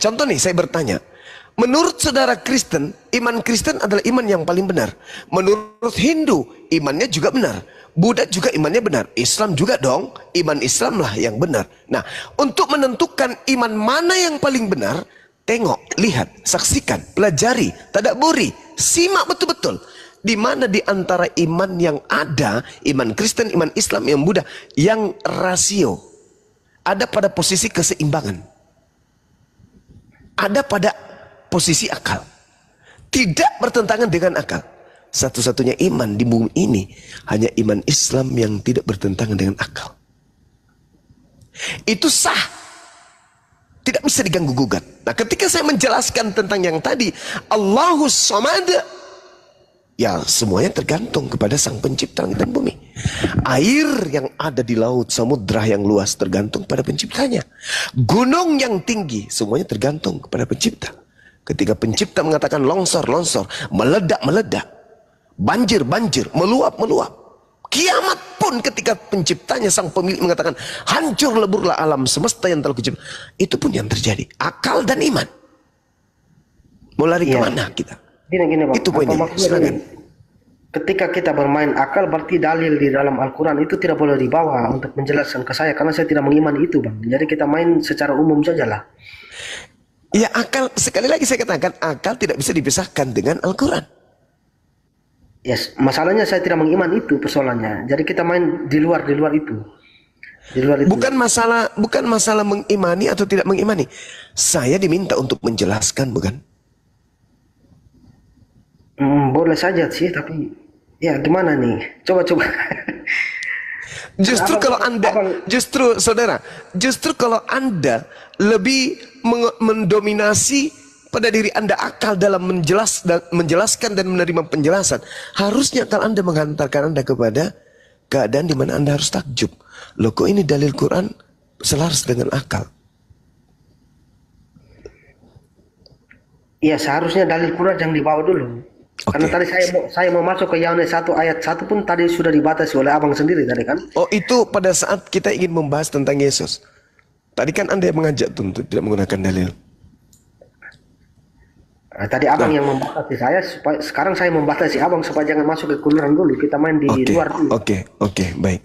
contoh nih, saya bertanya. Menurut saudara Kristen, iman Kristen adalah iman yang paling benar. Menurut Hindu, imannya juga benar. Buddha juga imannya benar. Islam juga dong, iman Islam lah yang benar. Nah, untuk menentukan iman mana yang paling benar, tengok, lihat, saksikan, pelajari, tadabburi, simak betul-betul. Di mana di antara iman yang ada, iman Kristen, iman Islam, iman Buddha, yang rasio ada pada posisi keseimbangan. Ada pada posisi akal, tidak bertentangan dengan akal. Satu-satunya iman di bumi ini hanya iman Islam yang tidak bertentangan dengan akal. Itu sah, tidak bisa diganggu gugat. Nah, ketika saya menjelaskan tentang yang tadi, Allahus Samad, ya semuanya tergantung kepada Sang Pencipta langit dan bumi. Air yang ada di laut, samudra yang luas tergantung pada penciptanya. Gunung yang tinggi, semuanya tergantung kepada pencipta. Ketika pencipta mengatakan longsor, longsor, meledak, meledak, banjir, banjir, meluap, meluap. Kiamat pun ketika penciptanya, sang pemilik mengatakan hancur leburlah alam semesta yang telah kucipta. Itu pun yang terjadi. Akal dan iman. Mau lari kemana kita? Gini, Bang. Itu poinnya. Silakan. Ketika kita bermain akal, berarti dalil di dalam Al-Quran itu tidak boleh dibawa untuk menjelaskan ke saya, karena saya tidak mengimani itu, Bang. Jadi kita main secara umum sajalah. Ya, akal, sekali lagi saya katakan, akal tidak bisa dipisahkan dengan Al-Quran. Yes, masalahnya saya tidak mengimani itu persoalannya. Jadi kita main di luar itu. Di luar itu. Bukan masalah mengimani atau tidak mengimani. Saya diminta untuk menjelaskan, bukan? Boleh saja sih, tapi ya gimana nih? Coba. Justru kalau Anda lebih mendominasi pada diri Anda akal dalam menjelaskan dan menerima penjelasan, harusnya akal Anda menghantarkan Anda kepada keadaan di mana Anda harus takjub. Loh, kok ini dalil Quran selaras dengan akal? Iya, seharusnya dalil Quran yang dibawa dulu. Karena tadi saya mau masuk ke Yohanes 1 ayat 1 pun tadi sudah dibatasi oleh abang sendiri tadi kan. Oh, itu pada saat kita ingin membahas tentang Yesus. Tadi kan Anda yang mengajak untuk tidak menggunakan dalil. Tadi abang yang membatasi saya, sekarang saya membatasi abang supaya jangan masuk ke Quran dulu. Kita main di luar dulu. Oke, baik.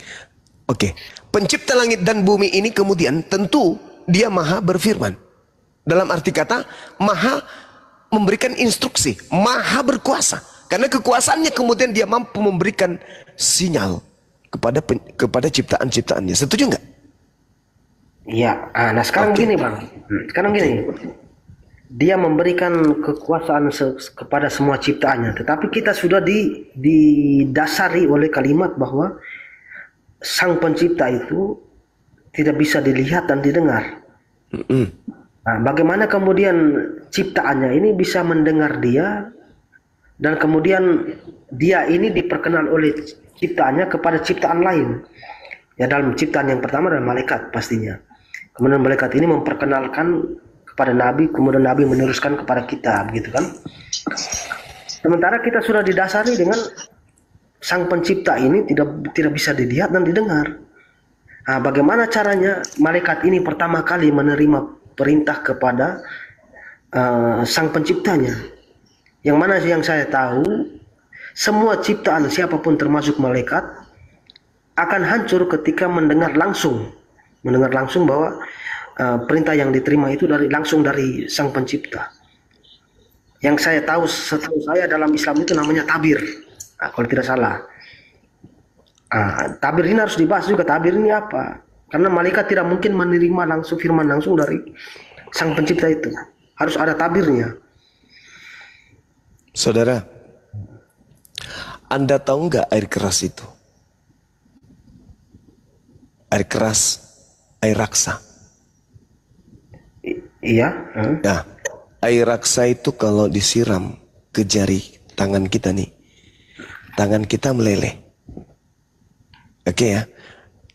Oke. Pencipta langit dan bumi ini kemudian tentu dia maha berfirman. Dalam arti kata, maha memberikan instruksi, maha berkuasa. Karena kekuasaannya kemudian dia mampu memberikan sinyal kepada ciptaan-ciptaannya. Setuju nggak? Iya. Nah sekarang gini, Bang. Sekarang gini. Dia memberikan kekuasaan kepada semua ciptaannya. Tetapi kita sudah didasari oleh kalimat bahwa Sang Pencipta itu tidak bisa dilihat dan didengar. Nah, bagaimana kemudian ciptaannya ini bisa mendengar dia, dan kemudian dia ini diperkenal oleh ciptaannya kepada ciptaan lain. Ya, dalam ciptaan yang pertama adalah malaikat pastinya. Kemudian malaikat ini memperkenalkan kepada Nabi, kemudian Nabi meneruskan kepada kita, begitu kan? Sementara kita sudah didasari dengan Sang Pencipta ini tidak bisa dilihat dan didengar. Nah, bagaimana caranya malaikat ini pertama kali menerima perintah kepada Sang Penciptanya? Yang mana yang saya tahu, semua ciptaan siapapun termasuk malaikat akan hancur ketika mendengar langsung bahwa perintah yang diterima itu langsung dari Sang Pencipta. Yang saya tahu, setahu saya dalam Islam itu namanya tabir. Nah, kalau tidak salah. Tabir ini harus dibahas juga. Tabir ini apa? Karena malaikat tidak mungkin menerima langsung firman langsung dari Sang Pencipta itu. Harus ada tabirnya. Saudara, Anda tahu nggak air keras itu? Air keras, air raksa. Iya. Nah, air raksa itu kalau disiram ke jari tangan kita nih, tangan kita meleleh. Oke ya.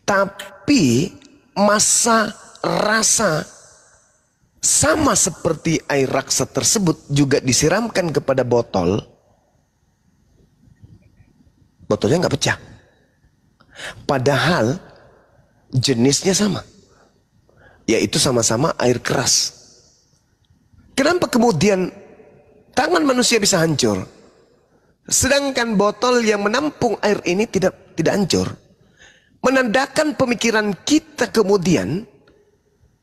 Tapi masa rasa sama seperti air raksa tersebut juga disiramkan kepada botol, botolnya nggak pecah. Padahal jenisnya sama, yaitu sama-sama air keras. Kenapa kemudian tangan manusia bisa hancur, sedangkan botol yang menampung air ini tidak hancur? Menandakan pemikiran kita kemudian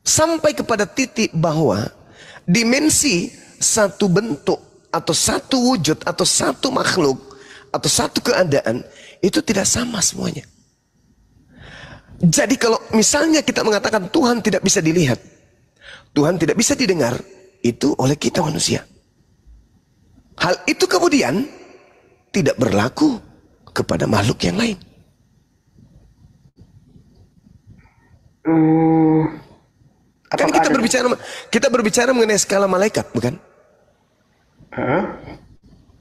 sampai kepada titik bahwa dimensi satu bentuk atau satu wujud atau satu makhluk atau satu keadaan itu tidak sama semuanya. Jadi kalau misalnya kita mengatakan Tuhan tidak bisa dilihat, Tuhan tidak bisa didengar, itu oleh kita manusia. Hal itu kemudian tidak berlaku kepada makhluk yang lain. Kan kita berbicara mengenai skala malaikat, bukan?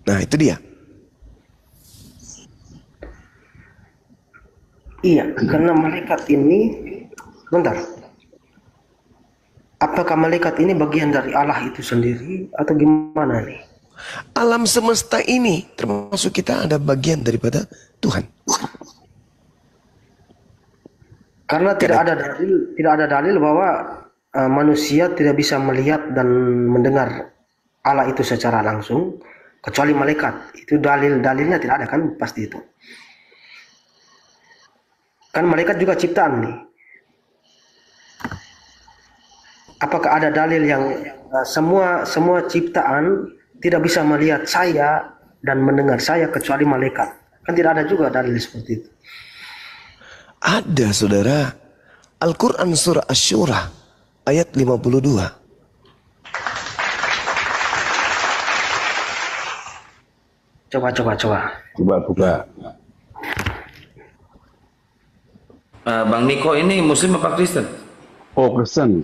Nah, itu dia. Iya, karena malaikat ini, bentar. Apakah malaikat ini bagian dari Allah itu sendiri atau gimana nih? Alam semesta ini termasuk kita ada bagian daripada Tuhan. Karena tidak ada dalil bahwa manusia tidak bisa melihat dan mendengar Allah itu secara langsung kecuali malaikat. Itu dalilnya tidak ada kan, pasti itu. Kan malaikat juga ciptaan nih. Apakah ada dalil yang semua ciptaan tidak bisa melihat saya dan mendengar saya kecuali malaikat? Kan tidak ada juga dalil seperti itu. Ada, saudara. Al-Quran surah Asy-Syura ayat 52. Coba buka. Bang Niko ini Muslim apa Kristen? Oh, Kristen.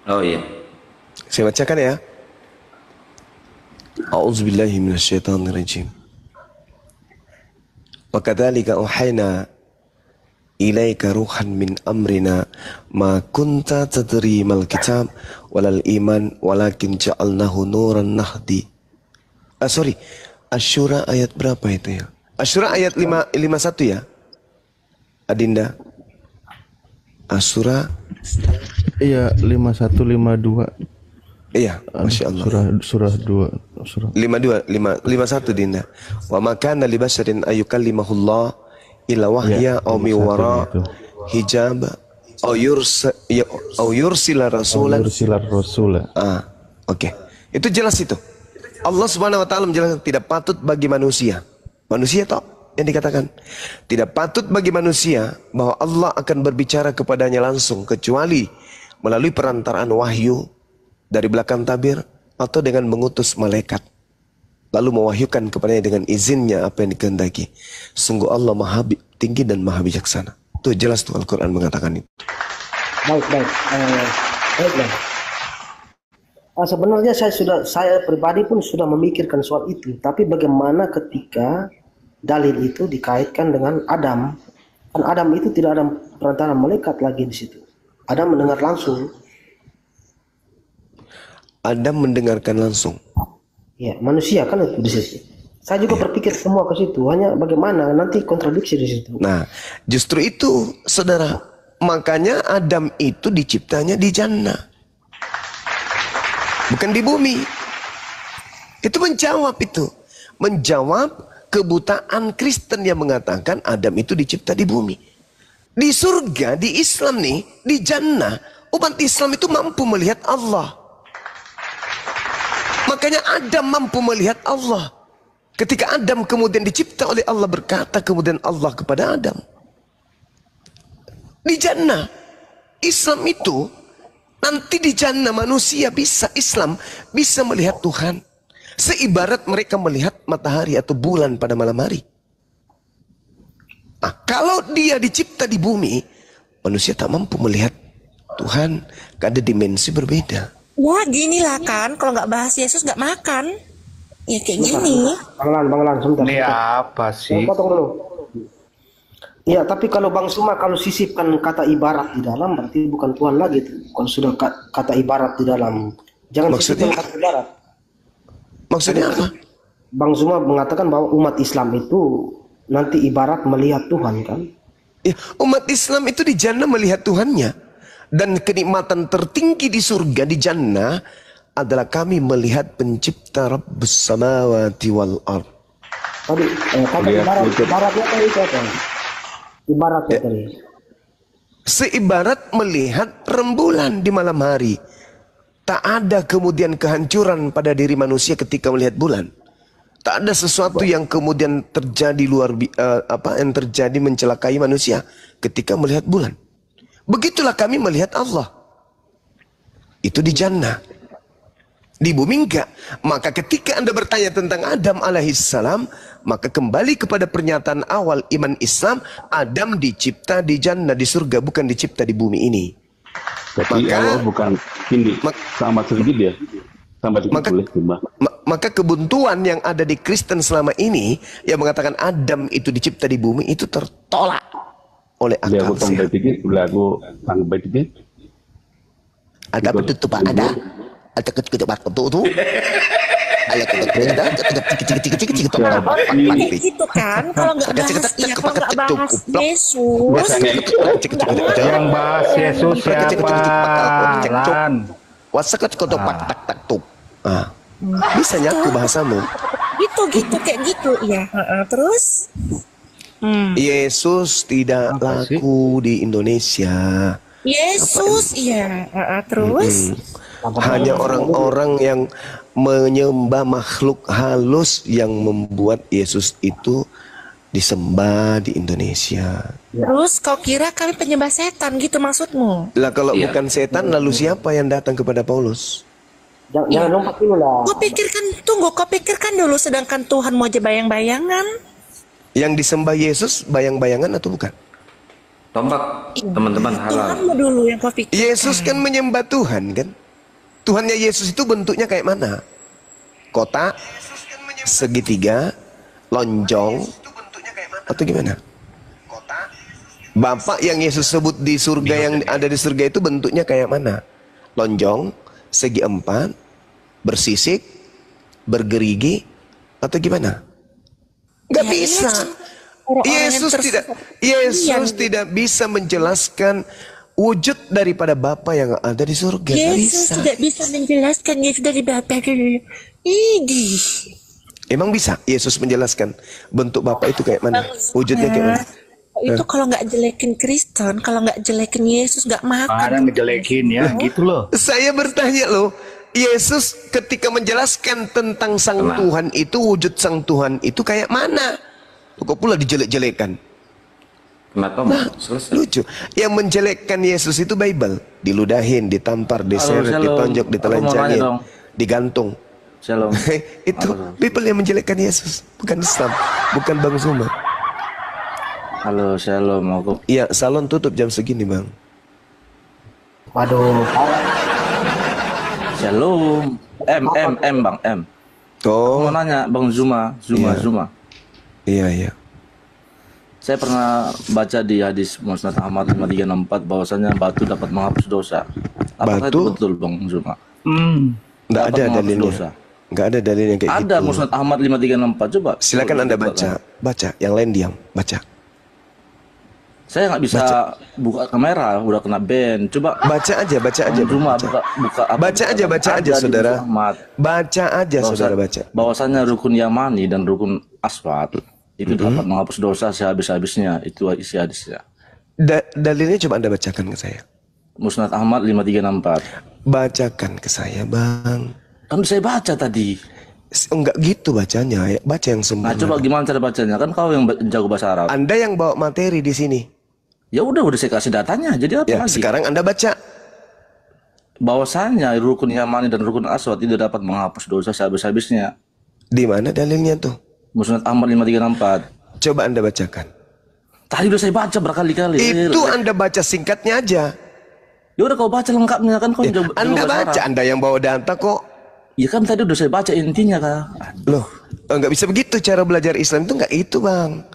Oh iya. Saya bacakan ya. A'udzubillahi minasyaitonirrajim. Wa kadzalika auhayna ilaika ruhan min amrina ma kunta tadri mal kitab walal iman walakin ja'alnahu nuran nahdi. Asy-Syura ayat berapa itu ya? Asy-Syura ayat 51 ya? Adinda. Asy-Syura Iya, 51 52. Iya, Masya Allah. Surah 2 surah 51 Dinda. Wa ma kana li basharin ayyukallimahullah illa wahya aw mi wara hijab aw yursila rasulan. Oke. Itu jelas itu. Allah Subhanahu wa taala menjelaskan tidak patut bagi manusia. Manusia toh yang dikatakan tidak patut bagi manusia bahwa Allah akan berbicara kepadanya langsung kecuali melalui perantaraan wahyu dari belakang tabir atau dengan mengutus malaikat lalu mewahyukan kepadanya dengan izinnya apa yang dikehendaki. Sungguh Allah Maha tinggi dan Maha bijaksana. Itu jelas tuh Al-Quran mengatakan itu. Baik. Sebenarnya saya pribadi pun sudah memikirkan soal itu. Tapi bagaimana ketika dalil itu dikaitkan dengan Adam? Kan Adam itu tidak ada perantara malaikat lagi di situ. Adam mendengar langsung. Adam mendengarkan langsung. Ya, manusia kan itu di situ. Saya juga berpikir semua ke situ. Hanya bagaimana nanti kontradiksi di situ. Nah, justru itu, saudara. Makanya Adam itu diciptanya di jannah, bukan di bumi. Itu menjawab kebutaan Kristen yang mengatakan Adam itu dicipta di bumi. Di surga, di Islam nih, di jannah, umat Islam itu mampu melihat Allah. Makanya Adam mampu melihat Allah. Ketika Adam kemudian dicipta oleh Allah, berkata kemudian Allah kepada Adam, di jannah, Islam itu nanti di jannah manusia Islam bisa melihat Tuhan. Seibarat mereka melihat matahari atau bulan pada malam hari. Nah, kalau dia dicipta di bumi, manusia tak mampu melihat Tuhan. Ada dimensi berbeda. Wah, gini lah kan, kalau nggak bahas Yesus nggak makan. Ya kayak gini. Bang Lan, sebentar. Ini apa sih? Potong dulu. Iya, tapi kalau Bang Suma kalau sisipkan kata ibarat di dalam berarti bukan Tuhan lagi tuh. Kalau sudah kata ibarat di dalam, jangan sisipkan kata ibarat. Maksudnya apa? Bang Suma mengatakan bahwa umat Islam itu nanti ibarat melihat Tuhan kan? Ya, umat Islam itu di jannah melihat Tuhannya. Dan kenikmatan tertinggi di surga, di jannah adalah kami melihat pencipta Rabbus samawati wal ard. Tadi kata ibaratnya tadi apa? Ibaratnya tadi. Seibarat melihat rembulan di malam hari. Tak ada kemudian kehancuran pada diri manusia ketika melihat bulan. Tak ada sesuatu yang kemudian terjadi yang terjadi mencelakai manusia ketika melihat bulan. Begitulah kami melihat Allah. Itu di jannah. Di bumi enggak. Maka ketika Anda bertanya tentang Adam alaihissalam, maka kembali kepada pernyataan awal iman Islam, Adam dicipta di jannah, di surga, bukan dicipta di bumi ini. Jadi Allah bukan ini sama sedikit ya. Sama sedikit boleh coba. Maka kebuntuan yang ada di Kristen selama ini yang mengatakan Adam itu dicipta di bumi itu tertolak oleh akal sehat. Sampai dikit. Ada penutup Pak, ada ketutup tuh. Ayo Gitu kan, kalau nggak bahas Yesus, Yang bahas Yesus siapa? Lan. Wasakat kotok tak tak tuh. Bisa nyaku bahasamu. gitu kayak gitu ya. Terus Yesus tidak laku di Indonesia. Yesus iya. Terus Hanya orang-orang yang menyembah makhluk halus yang membuat Yesus itu disembah di Indonesia. Terus kau kira kami penyembah setan gitu maksudmu? Lah kalau bukan setan, lalu siapa yang datang kepada Paulus? Jangan lompat dulu lah. Kau pikirkan dulu, sedangkan Tuhan mau aja bayang-bayangan. Yang disembah Yesus bayang-bayangan atau bukan? Tombak, teman-teman halal. Tuhanmu dulu yang kau pikirkan. Yesus kan menyembah Tuhan kan? Tuhannya Yesus itu bentuknya kayak mana? Kotak, segitiga, lonjong, atau gimana? Bapak yang Yesus sebut di surga, yang ada di surga itu bentuknya kayak mana? Lonjong, segi empat, bersisik, bergerigi, atau gimana? Gak bisa. Yesus tidak bisa menjelaskan wujud daripada Bapa yang ada di surga. Yesus tidak bisa menjelaskan Yesus dari Bapa dulu. Emang bisa Yesus menjelaskan bentuk Bapa itu kayak mana? Wujudnya kayak mana? Itu kalau nggak jelekin Kristen, kalau nggak jelekin Yesus nggak makan. Ada ngejelekin ya, gitu loh. Saya bertanya loh, Yesus ketika menjelaskan tentang Sang Tuhan itu, wujud Sang Tuhan itu kayak mana? Kok pula dijelek-jelekan? Kenapa? Selesai. Lucu. Yang menjelekkan Yesus itu Bible. Diludahin, ditampar, diseret, ditonjok, ditelanjangin, digantung. Shalom. Itu Bible yang menjelekkan Yesus, bukan Islam, bukan Bang Zuma. Halo, shalom. Iya, salon tutup jam segini, Bang. Waduh. Shalom. Bang, M. Aku mau nanya, Bang Zuma. Iya. Saya pernah baca di hadis Musnad Ahmad 5364 bahwasanya batu dapat menghapus dosa. Apakah itu betul, Bang Zuma? Nggak ada dalilnya. Nggak ada dalilnya kayak gitu. Ada Musnad Ahmad 5364, coba. Silakan Anda baca. Yang lain diam, baca. Saya nggak bisa buka kamera, udah kena ban. Coba baca aja. Zuma buka apa? Baca aja, saudara. Baca aja, saudara, baca. Bahwasanya rukun Yamani dan rukun Aswad itu dapat menghapus dosa sehabis-habisnya. Itu isi hadisnya. Dalilnya coba Anda bacakan ke saya. Musnad Ahmad 5364. Bacakan ke saya, Bang. Kan saya baca tadi. Enggak gitu bacanya, ya. Baca yang sempurna. Nah, coba gimana cara bacanya? Kan kau yang jago bahasa Arab. Anda yang bawa materi di sini. Ya udah saya kasih datanya. Jadi apa lagi? Sekarang Anda baca. Bahwasanya rukun Yamani dan rukun Aswad tidak dapat menghapus dosa sehabis-habisnya. Di mana dalilnya tuh? Musnad Ahmad 5364. Coba Anda bacakan. Tadi udah saya baca berkali-kali. Itu Anda baca singkatnya aja. Ya udah kau baca lengkapnya kan kau jago Anda bahasa baca, Arab. Anda yang bawa data kok. Ya kan tadi udah saya baca intinya Kak. Loh, nggak bisa begitu cara belajar Islam itu, nggak itu, Bang.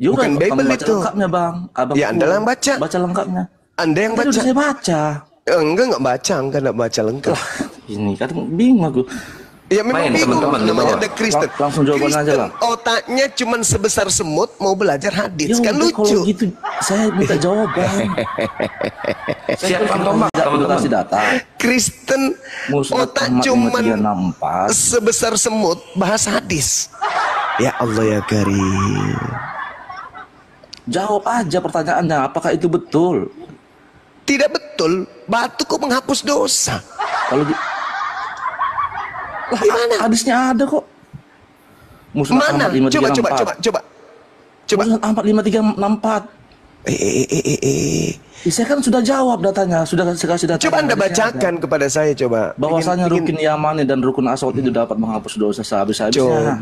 Ya udah, bukan Bible baca itu. Lengkapnya, Bang. Abang ya Anda yang baca. Baca lengkapnya. Anda yang tadi baca. Udah saya baca. Enggak baca, enggak baca lengkap. Ini kan bingung aku. Ya memang Main, bingung, teman-teman, namanya dibawa. ada Kristen. Langsung jawaban aja lah. Otaknya cuman sebesar semut, mau belajar hadis, Ya kan udah, lucu. kalau gitu saya minta jawaban. Siapkan tombak, teman-teman. Kasih data. Kristen Musnad otak Ahmad cuman 5364. sebesar semut, bahas hadis. Ya Allah ya Karim. Jawab aja pertanyaannya, apakah itu betul? Tidak betul, batu kok menghapus dosa. Kalau Gimana? hadisnya ada kok. Musnad Mana? Ahmad Coba 5364. Musnad Ahmad 5364. Saya kan sudah jawab datanya, sudah saya kasih data. Coba Anda bacakan kepada saya, coba. Bahwasanya rukun Yamani dan rukun Aswad itu dapat menghapus dosa sehabis-habisnya.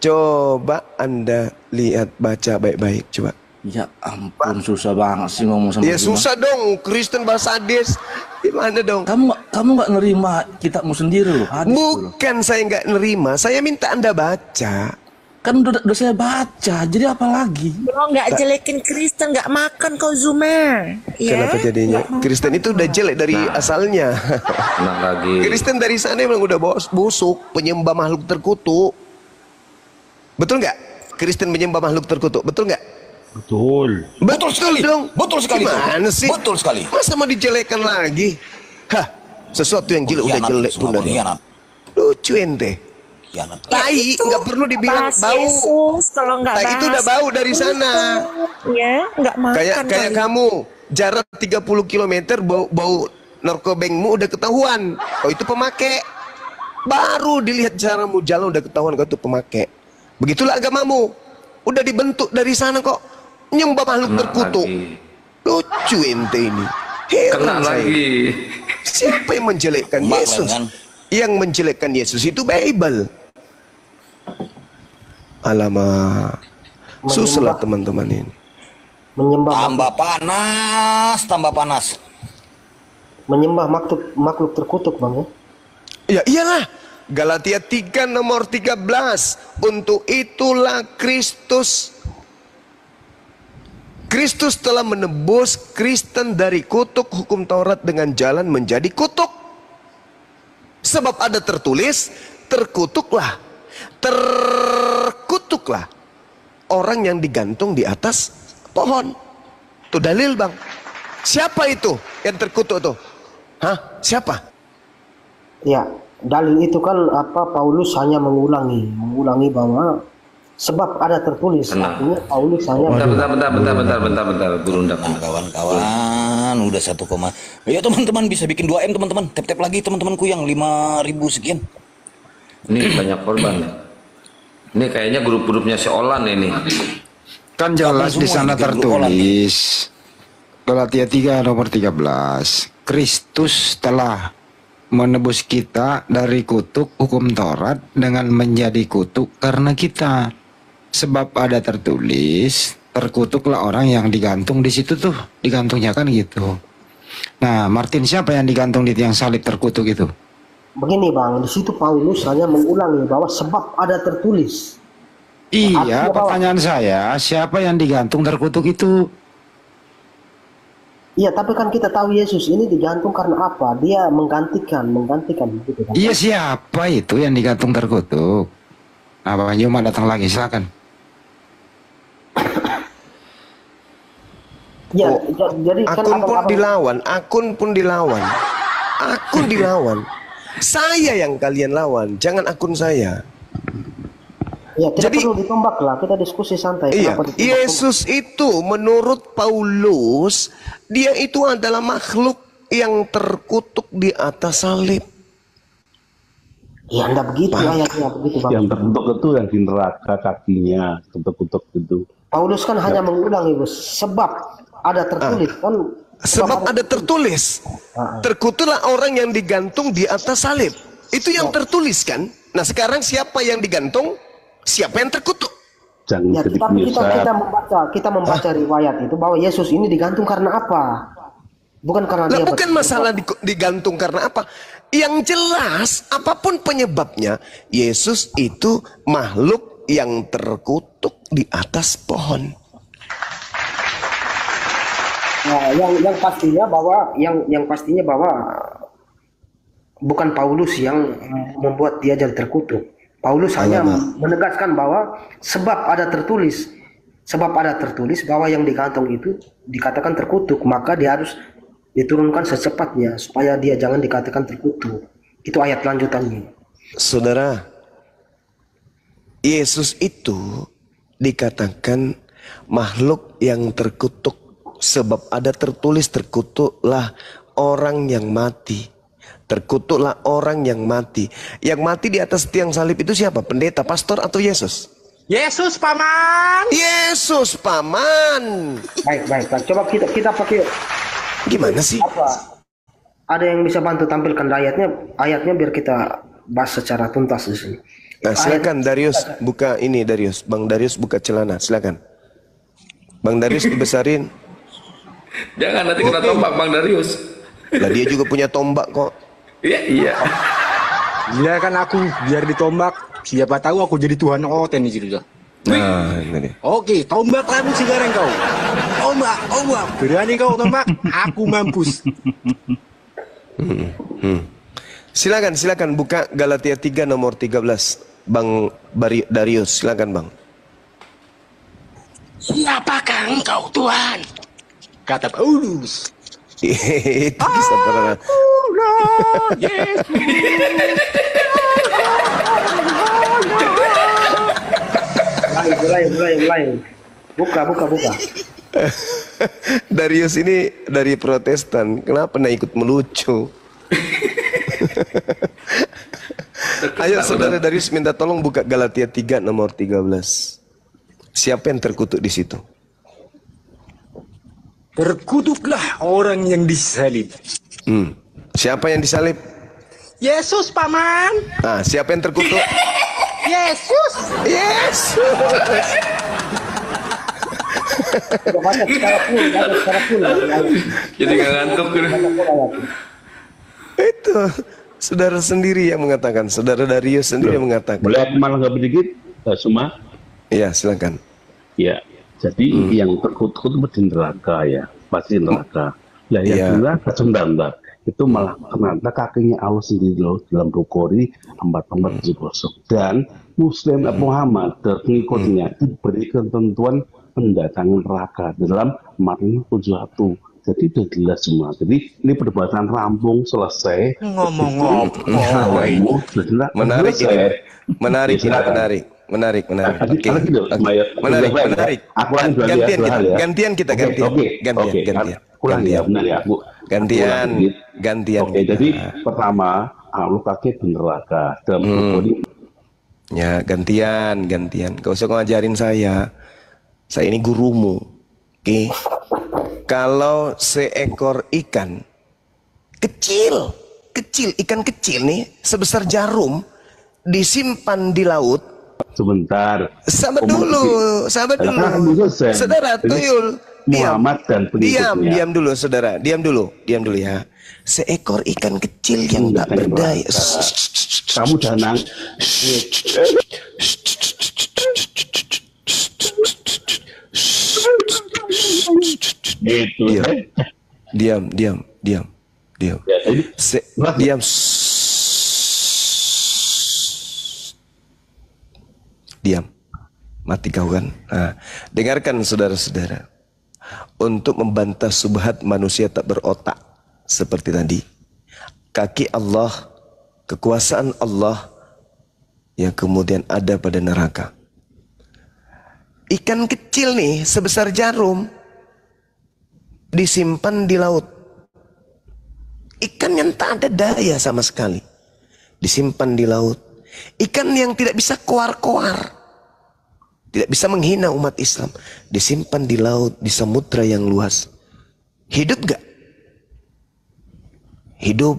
Coba Anda lihat, baca baik-baik, coba. Ya ampun, susah banget sih ngomong sama Ya gua. susah dong, Kristen bahasa hadis. Gimana dong? Kamu nggak nerima kitabmu sendiri loh, hadis loh. Bukan saya nggak nerima, saya minta Anda baca. Kan udah saya baca, jadi apa lagi? Bro, nggak jelekin Kristen, nggak makan kau Zuma. Ya? Kenapa jadinya? Kristen itu udah jelek dari asalnya. Tenang lagi. Kristen dari sana memang udah busuk, penyembah makhluk terkutuk. Betul nggak? Kristen menyembah makhluk terkutuk, betul nggak? Betul. Betul sekali dong. Betul sekali. Gimana sih? Betul sekali. Masa mau dijelekan lagi? Hah, sesuatu yang jelek udah jelek pun dari. Lucu ente. Tai nggak perlu dibilang Bahas bau. Yesus, kalau nggak Tai itu udah bau dari sana. Ya, nggak makan. Kayak kamu jarak 30 km bau narkobengmu udah ketahuan. Oh itu pemakai. Baru dilihat caramu jalan udah ketahuan kau itu pemakai. Begitulah agamamu. Udah dibentuk dari sana kok. Nyembah makhluk terkutuk. Lucu ente ini. Kena lagi. Siapa yang menjelekkan Yesus? Yang menjelekkan Yesus itu Bible. Alamak. Susah teman-teman ini. Tambah panas. Menyembah makhluk terkutuk, Bang ya. Ya iyalah. Galatia 3 nomor 13. Untuk itulah Kristus telah menebus Kristen dari kutuk hukum Taurat dengan jalan menjadi kutuk. Sebab ada tertulis, terkutuklah orang yang digantung di atas pohon. Itu dalil, Bang. Siapa itu yang terkutuk tuh? Hah? Siapa? Ya, dalil itu kan Paulus hanya mengulangi bahwa sebab ada tertulis. Artinya Paulus hanya Bentar, Gurunda. Kawan-kawan, udah 1, ya teman-teman bisa bikin 2M teman-teman. Tap-tap lagi teman-temanku yang 5.000 sekian. Ini banyak korban. Ini kayaknya grup-grupnya si Olan ini. Kan jelas di sana tertulis. Galatia 3 nomor 13. Kristus telah menebus kita dari kutuk hukum Taurat dengan menjadi kutuk karena kita. Sebab ada tertulis, terkutuklah orang yang digantung di situ tuh, digantungnya kan gitu. Nah, Martin, siapa yang digantung di tiang salib terkutuk itu? begini, Bang. Di situ Paulus hanya mengulangi bahwa sebab ada tertulis. Iya, pertanyaan saya, siapa yang digantung terkutuk itu? Iya, tapi kan kita tahu Yesus ini digantung karena apa? Dia menggantikan gitu kan. Iya, siapa itu yang digantung terkutuk? Nah, Bang Yoma datang lagi, silakan. Ya, jadi kan akun pun dilawan. Saya yang kalian lawan, jangan akun saya. Ya, tidak perlu ditombak lah, kita diskusi santai. Iya, Yesus itu menurut Paulus, dia itu adalah makhluk yang terkutuk di atas salib. Ya, enggak begitu ayatnya, begitu, Bang. Yang terkutuk itu yang di neraka kakinya, terkutuk itu. Paulus kan hanya mengulangi, Bos, sebab ada tertulis kan. Sebab ada tertulis, terkutuklah orang yang digantung di atas salib. Itu yang tertulis kan. Nah, sekarang siapa yang digantung? Siapa yang terkutuk? Ya, tapi kita membaca riwayat itu bahwa Yesus ini digantung karena apa? Bukan karena dia. Bukan masalah digantung karena apa. Yang jelas, apapun penyebabnya, Yesus itu makhluk yang terkutuk di atas pohon. Nah, yang pastinya bahwa bukan Paulus yang membuat dia jadi terkutuk. Paulus hanya menegaskan bahwa sebab ada tertulis bahwa yang digantung itu dikatakan terkutuk, maka dia harus diturunkan secepatnya supaya dia jangan dikatakan terkutuk. Itu ayat lanjutannya. Saudara, Yesus itu dikatakan makhluk yang terkutuk sebab ada tertulis terkutuklah orang yang mati. Terkutuklah orang yang mati. Yang mati di atas tiang salib itu siapa? Pendeta, pastor atau Yesus? Yesus paman. Yesus paman. Baik. Coba kita pakai. Gimana sih? Apa? Ada yang bisa bantu tampilkan ayatnya biar kita bahas secara tuntas di sini. Nah, silakan Darius buka ini Darius. Bang Darius buka celana, silakan. Bang Darius dibesarin. Jangan nanti kena tombak Bang Darius. Lah dia juga punya tombak kok. Iya. Biarkan aku biar ditombak. Siapa tahu aku jadi Tuhan Oten di situ. Nah, ini dia. Oke, tombak kamu sekarang kau. Tombak. Berani kau tombak? Aku mampus. Silakan buka Galatia 3 nomor 13. Bang Darius, silakan Bang. Siapakah engkau Tuhan? Kata Paulus. Itu bisa pernah. Mulai. Buka. Darius ini dari Protestan. Kenapa ikut melucu? Ayo saudara Darius minta tolong buka Galatia 3 nomor 13. Siapa yang terkutuk di situ? Terkutuklah orang yang disalib. Siapa yang disalib? Yesus paman. Ah, siapa yang terkutuk? Yesus. Jadi gak ngantuk. Itu saudara sendiri yang mengatakan, saudara Darius sendiri yang mengatakan. Boleh aku malah nggak sedikit, Suma? Iya, silakan. Ya, jadi yang terkutuk itu di neraka ya, pasti neraka. Lah yang neraka sebentar, itu malah ternyata kakinya Allah sendiri loh dalam Bukhari 4:40. Dan Muslim Muhammad dan pengikutnya diberi ketentuan mendatangi neraka dalam Matius 7:1. Jadi udah jelas semua. Jadi ini perdebatan rampung selesai. Menarik. Oke. Menarik. Gantian kita. Gantian. Oke, jadi pertama, lu kakek di neraka dalam Bukhari. Ya, gantian. Gak usah ngajarin saya. Saya ini gurumu. Oke. Kalau seekor ikan kecil, ikan kecil nih sebesar jarum disimpan di laut. Sebentar. Sabar dulu. Saudara tuyul. Diam dulu, saudara. Diam dulu ya. Seekor ikan kecil yang tak berdaya. Kamu jangan. Itu. Diam. Ya, Diam. Diam. Mati kau kan. Nah, dengarkan saudara-saudara. Untuk membantah subhat manusia tak berotak seperti tadi. Kaki Allah, kekuasaan Allah yang kemudian ada pada neraka. Ikan kecil nih sebesar jarum disimpan di laut. Ikan yang tak ada daya sama sekali disimpan di laut. Ikan yang tidak bisa koar-koar, tidak bisa menghina umat Islam, disimpan di laut, di samudra yang luas. Hidup gak? Hidup.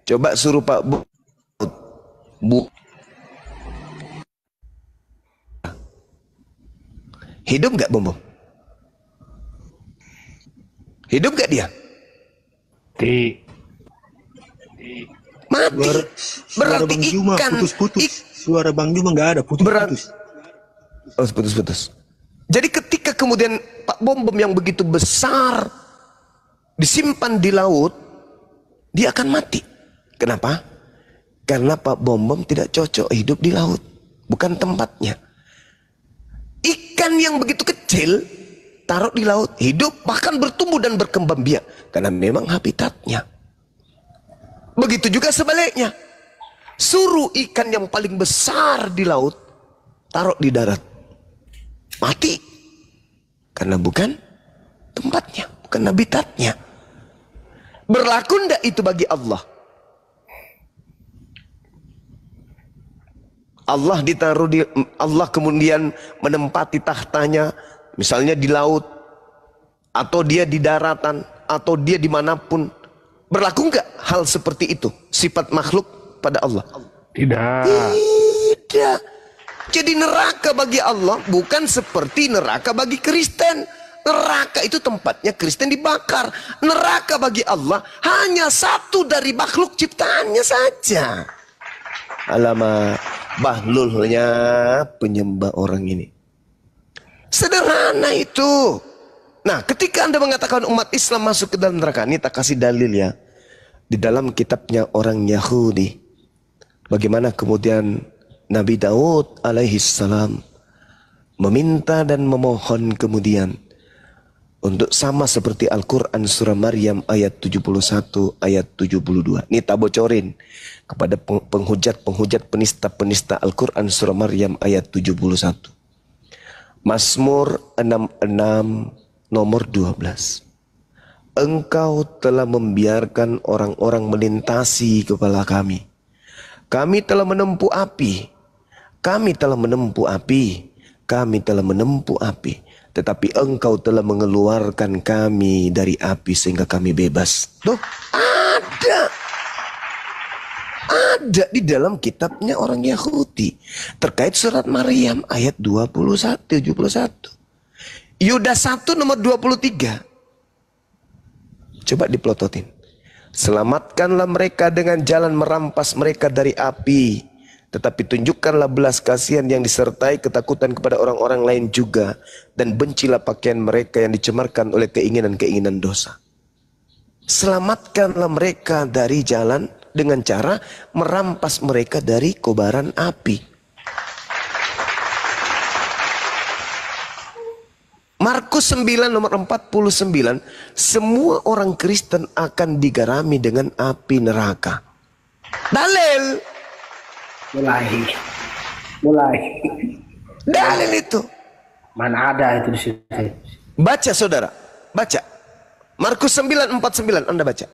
Coba suruh Pak Bu. Hidup gak Bom? Hidup gak dia? Mati. Berarti ikan. Suara Bang Juma nggak ada, putus. Oh, putus. Jadi ketika kemudian Pak Bom yang begitu besar disimpan di laut, dia akan mati. Kenapa? Karena Pak Bom tidak cocok hidup di laut, bukan tempatnya. Ikan yang begitu kecil taruh di laut, hidup bahkan bertumbuh dan berkembang biak karena memang habitatnya. Begitu juga sebaliknya. Suruh ikan yang paling besar di laut taruh di darat, mati karena bukan tempatnya, bukan habitatnya. Berlaku ndak itu bagi Allah? Allah kemudian menempati tahtanya, misalnya di laut, atau dia di daratan, atau dia dimanapun. Berlaku nggak hal seperti itu? Sifat makhluk pada Allah? Tidak. Tidak. Jadi neraka bagi Allah bukan seperti neraka bagi Kristen. Neraka itu tempatnya Kristen dibakar. Neraka bagi Allah hanya satu dari makhluk ciptaannya saja. Alamak, bahlulnya penyembah orang ini. Sederhana itu. Nah, ketika Anda mengatakan umat Islam masuk ke dalam neraka, ini tak kasih dalil ya. Di dalam kitabnya orang Yahudi, bagaimana kemudian Nabi Daud alaihi salam meminta dan memohon kemudian untuk sama seperti Al-Quran surah Maryam ayat 71, ayat 72. Ini tak bocorin kepada penghujat-penghujat penista-penista Al-Quran surah Maryam ayat 71. Mazmur 66 nomor 12. Engkau telah membiarkan orang-orang melintasi kepala kami. Kami telah menempuh api. Kami telah menempuh api. Kami telah menempuh api. Tetapi engkau telah mengeluarkan kami dari api sehingga kami bebas. Tuh, ada. Ada di dalam kitabnya orang Yahudi. Terkait surat Maryam ayat 71. Yudas 1 nomor 23. Coba diplototin. Selamatkanlah mereka dengan jalan merampas mereka dari api. Tetapi tunjukkanlah belas kasihan yang disertai ketakutan kepada orang-orang lain juga. Dan bencilah pakaian mereka yang dicemarkan oleh keinginan-keinginan dosa. Selamatkanlah mereka dari jalan dengan cara merampas mereka dari kobaran api. Markus 9 nomor 49. Semua orang Kristen akan digarami dengan api neraka. Dalil. Mulai. Dalil itu. Mana ada itu di situ? Baca saudara. Baca. Markus 9:49 Anda baca.